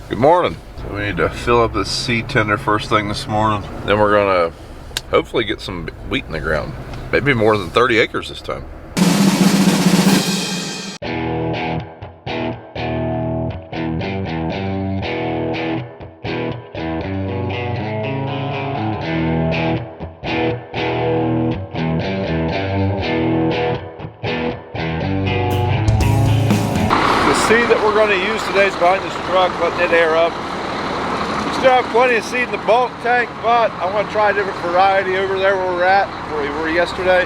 Good morning. So we need to fill up this seed tender first thing this morning. Then we're gonna hopefully get some wheat in the ground. Maybe more than 30 acres this time. Seed that we're going to use today is behind this truck, letting it air up. We still have plenty of seed in the bulk tank, but I want to try a different variety over there where we're at, where we were yesterday.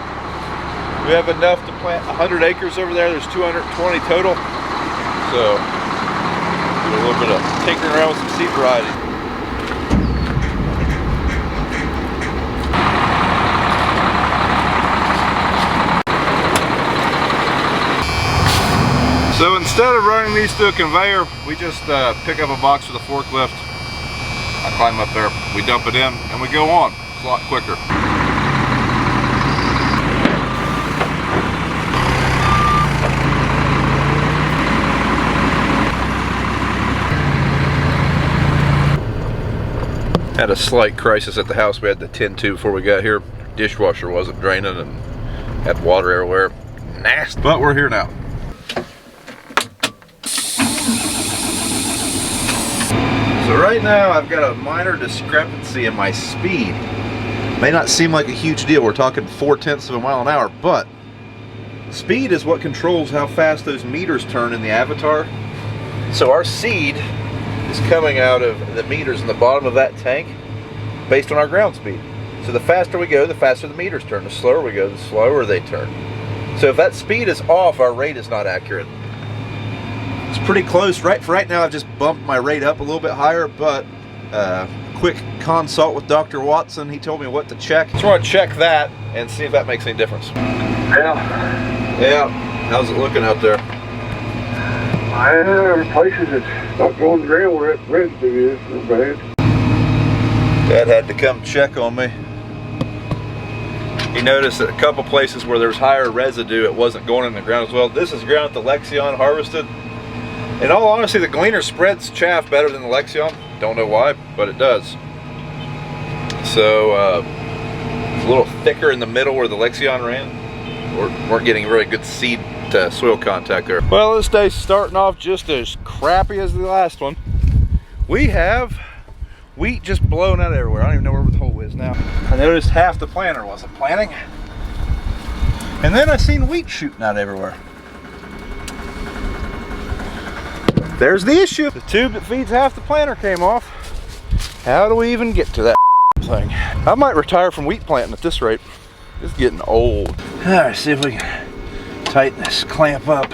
We have enough to plant 100 acres over there. There's 220 total. So, do a little bit of tinkering around with some seed variety. So instead of running these through a conveyor, we just pick up a box with a forklift. I climb up there, we dump it in, and we go on. It's a lot quicker. Had a slight crisis at the house. We had to tend to before we got here. Dishwasher wasn't draining and had water everywhere. Nasty. But we're here now. So right now I've got a minor discrepancy in my speed. May not seem like a huge deal. We're talking 0.4 of a mile an hour, but speed is what controls how fast those meters turn in the avatar. So our seed is coming out of the meters in the bottom of that tank based on our ground speed. So the faster we go, the faster the meters turn. The slower we go, the slower they turn. So if that speed is off, our rate is not accurate. It's pretty close. For right now, I've just bumped my rate up a little bit higher, but quick consult with Dr. Watson. He told me what to check. So I want to check that and see if that makes any difference. Yeah. How's it looking out there? There are places that's not going ground where that residue is. No bad. Dad had to come check on me. He noticed that a couple places where there's higher residue, it wasn't going in the ground as well. This is ground that the Lexion harvested. In all honesty, the Gleaner spreads chaff better than the Lexion. Don't know why, but it does. So it's a little thicker in the middle where the Lexion ran. We're getting really good seed to soil contact there. Well, this day's starting off just as crappy as the last one. We have wheat just blowing out everywhere. I don't even know where the hole is now. I noticed half the planter wasn't planting. And then I seen wheat shooting out everywhere. There's the issue. The tube that feeds half the planter came off. How do we even get to that thing? I might retire from wheat planting at this rate. It's getting old. All right, see if we can tighten this clamp up.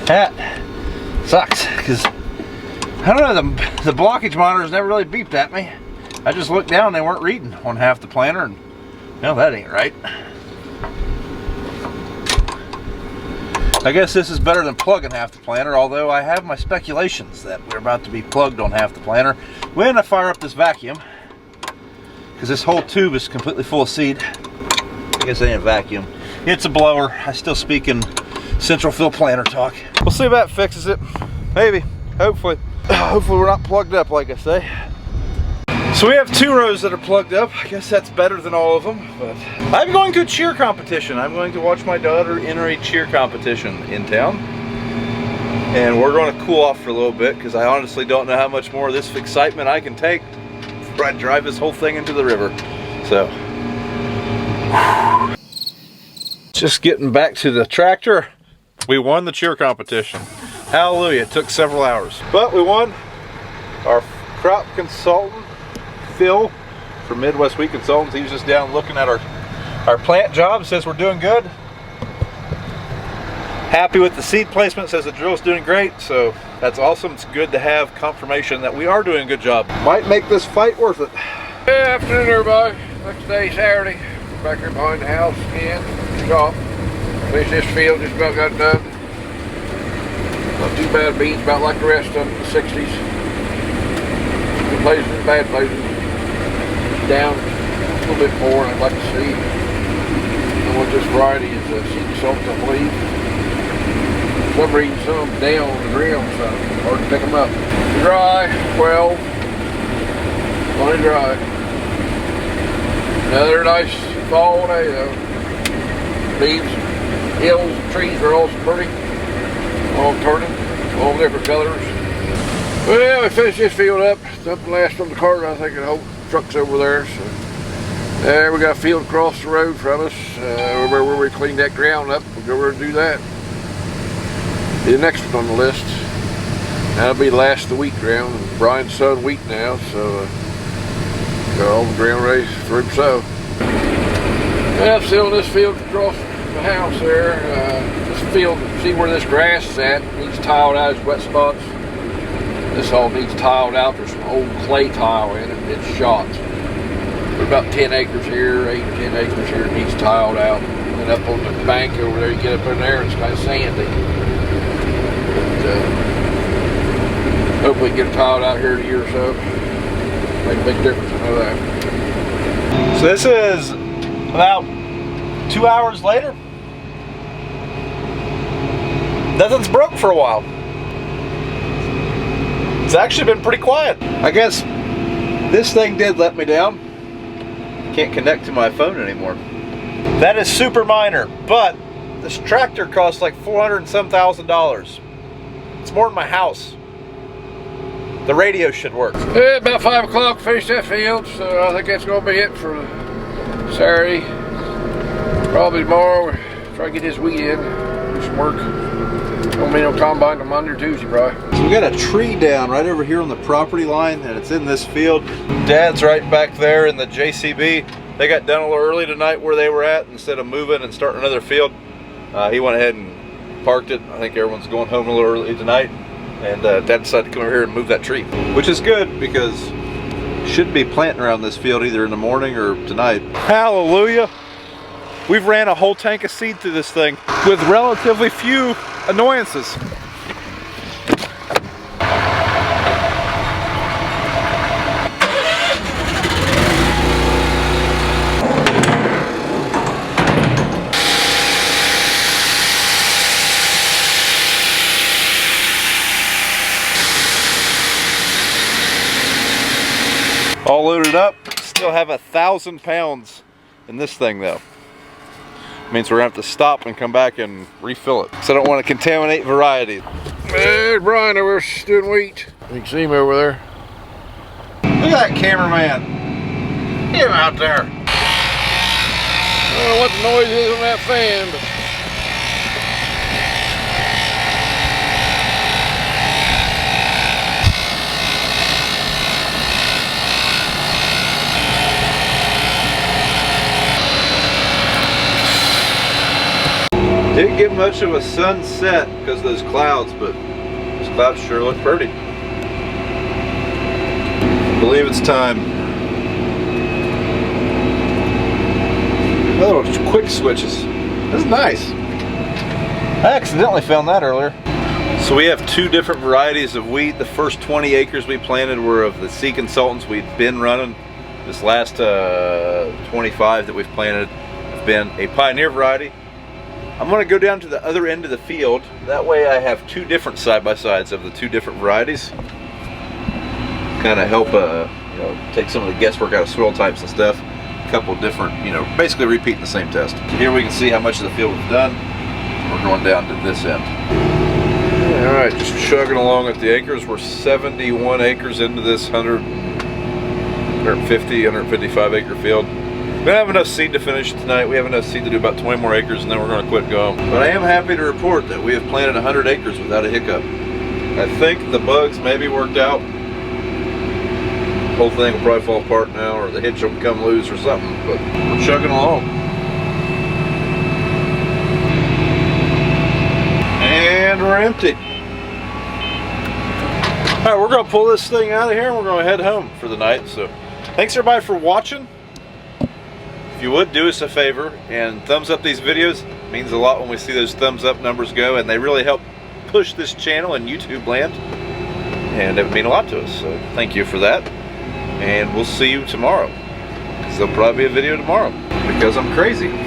That sucks, because I don't know, the blockage monitors never really beeped at me. I just looked down, they weren't reading on half the planter, and no, that ain't right. I guess this is better than plugging half the planter, although I have my speculations that we're about to be plugged on half the planter when I fire up this vacuum, because this whole tube is completely full of seed. I guess it ain't a vacuum. It's a blower. I still speak in central fill planter talk. We'll see if that fixes it. Maybe. Hopefully. Hopefully we're not plugged up, like I say. So we have 2 rows that are plugged up. I guess that's better than all of them, but I'm going to a cheer competition. I'm going to watch my daughter enter a cheer competition in town. And we're going to cool off for a little bit, because I honestly don't know how much more of this excitement I can take before I drive this whole thing into the river. So, just getting back to the tractor. We won the cheer competition. Hallelujah, it took several hours. But we won. Our crop consultant, Phil from Midwest Wheat Consultants, he was just down looking at our plant job, says we're doing good. Happy with the seed placement, says the drill's doing great, so that's awesome. It's good to have confirmation that we are doing a good job. Might make this fight worth it. Good afternoon, everybody. Next day, Saturday. Back here behind the house again. Shop. Finished this field, just about got done. Not too bad beans, about like the rest of them, the 60s. Good places and bad places. Down a little bit more, I'd like to see. And what this variety is, seed consultant, I believe. some reason some down on the ground, so hard to pick them up. Dry, 12, plenty dry. Another nice fall day though. Leaves, hills, trees are also pretty. All turning, all different colors. Well, we finished this field up. Something last from the cart, I think the whole truck's over there. So there we got a field across the road from us. Where we cleaned that ground up. We'll go over and do that. Be the next one on the list. That'll be the last of the wheat ground. Brian's sowing wheat now, so got all the ground ready for him to sow. Yeah, still in this field across the house there. This field, see where this grass is at, needs tiled out as wet spots. This all needs tiled out. There's some old clay tile in it. It's shot. We're about 10 acres here, 8 or 10 acres here. It needs tiled out. And up on the bank over there, you get up in there, it's kind of sandy. But, hopefully get it tiled out here in a year or so. Make a big difference, I know that. So this is about 2 hours later. Nothing's broke for a while. It's actually been pretty quiet. I guess this thing did let me down. Can't connect to my phone anymore. That is super minor, but this tractor costs like $400 and some thousand. It's more than my house. The radio should work. Yeah, about 5 o'clock, finished that field, so I think that's going to be it for Saturday. Probably tomorrow, try to get this wheat in, do some work. Won't be no combine till Monday or Tuesday, probably. So we got a tree down right over here on the property line, and it's in this field. Dad's right back there in the JCB. They got done a little early tonight where they were at. Instead of moving and starting another field, he went ahead and parked it. I think everyone's going home a little early tonight, and Dad decided to come over here and move that tree, which is good because shouldn't be planting around this field either in the morning or tonight. Hallelujah! We've ran a whole tank of seed through this thing with relatively few annoyances. All loaded up, still have 1,000 pounds in this thing though. Means we're gonna have to stop and come back and refill it. So I don't want to contaminate variety. There's Brian over there doing wheat. You can see him over there. Look at that cameraman. Get him out there. I don't know what the noise is on that fan, but didn't get much of a sunset because of those clouds, but those clouds sure look pretty. I believe it's time. Oh, quick switches. That's nice. I accidentally found that earlier. So we have two different varieties of wheat. The first 20 acres we planted were of the Seed Consultants we'd been running. This last 25 that we've planted have been a Pioneer variety. I'm going to go down to the other end of the field. That way I have two different side-by-sides of the two different varieties. Kind of help you know, take some of the guesswork out of soil types and stuff. A couple of different, you know, basically repeating the same test. Here we can see how much of the field we've done. We're going down to this end. All right, just chugging along at the acres. We're 71 acres into this 150, 155 acre field. We don't have enough seed to finish tonight. We have enough seed to do about 20 more acres and then we're going to quit going. But I am happy to report that we have planted 100 acres without a hiccup. I think the bugs maybe worked out. The whole thing will probably fall apart now, or the hitch will come loose or something, but we're chugging along. And we're empty. All right, we're going to pull this thing out of here and we're going to head home for the night. So thanks everybody for watching. If you would, do us a favor and thumbs up these videos. It means a lot when we see those thumbs up numbers go, and they really help push this channel in YouTube land, and it would mean a lot to us, so thank you for that. And we'll see you tomorrow, because there'll probably be a video tomorrow, because I'm crazy.